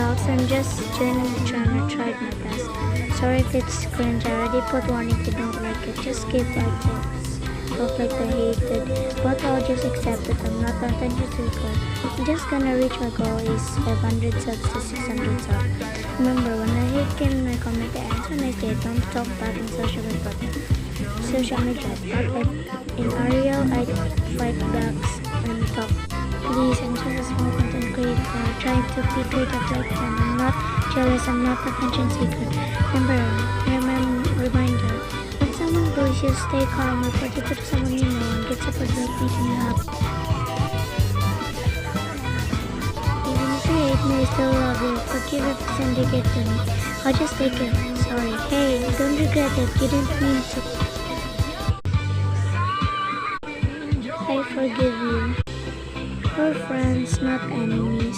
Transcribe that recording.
doubts. I'm just genuinely trying to try my best. Sorry if it's cringe. I already put one if you don't like it. Just skip like this. Look like I hated. But I'll just accept it. I'm not intentionally to record. I'm just gonna reach my goal is 500 subs to 600 subs. Remember, when I hate game my comment, the answer I did, don't talk bad in social media. But in Ariel, I fight backs and talk. Please, I'm just a small content creator trying to be creative like them. I'm not jealous, I'm not attention seeker. Reminder, when someone bullies you, stay calm, report it to someone you know, and get support like making you happy. Even if you hate me, I still love you. Forgive if it's indicate to me. I'll just take it. Sorry. Hey, don't regret it. You didn't mean to. I forgive you. We're friends, not enemies.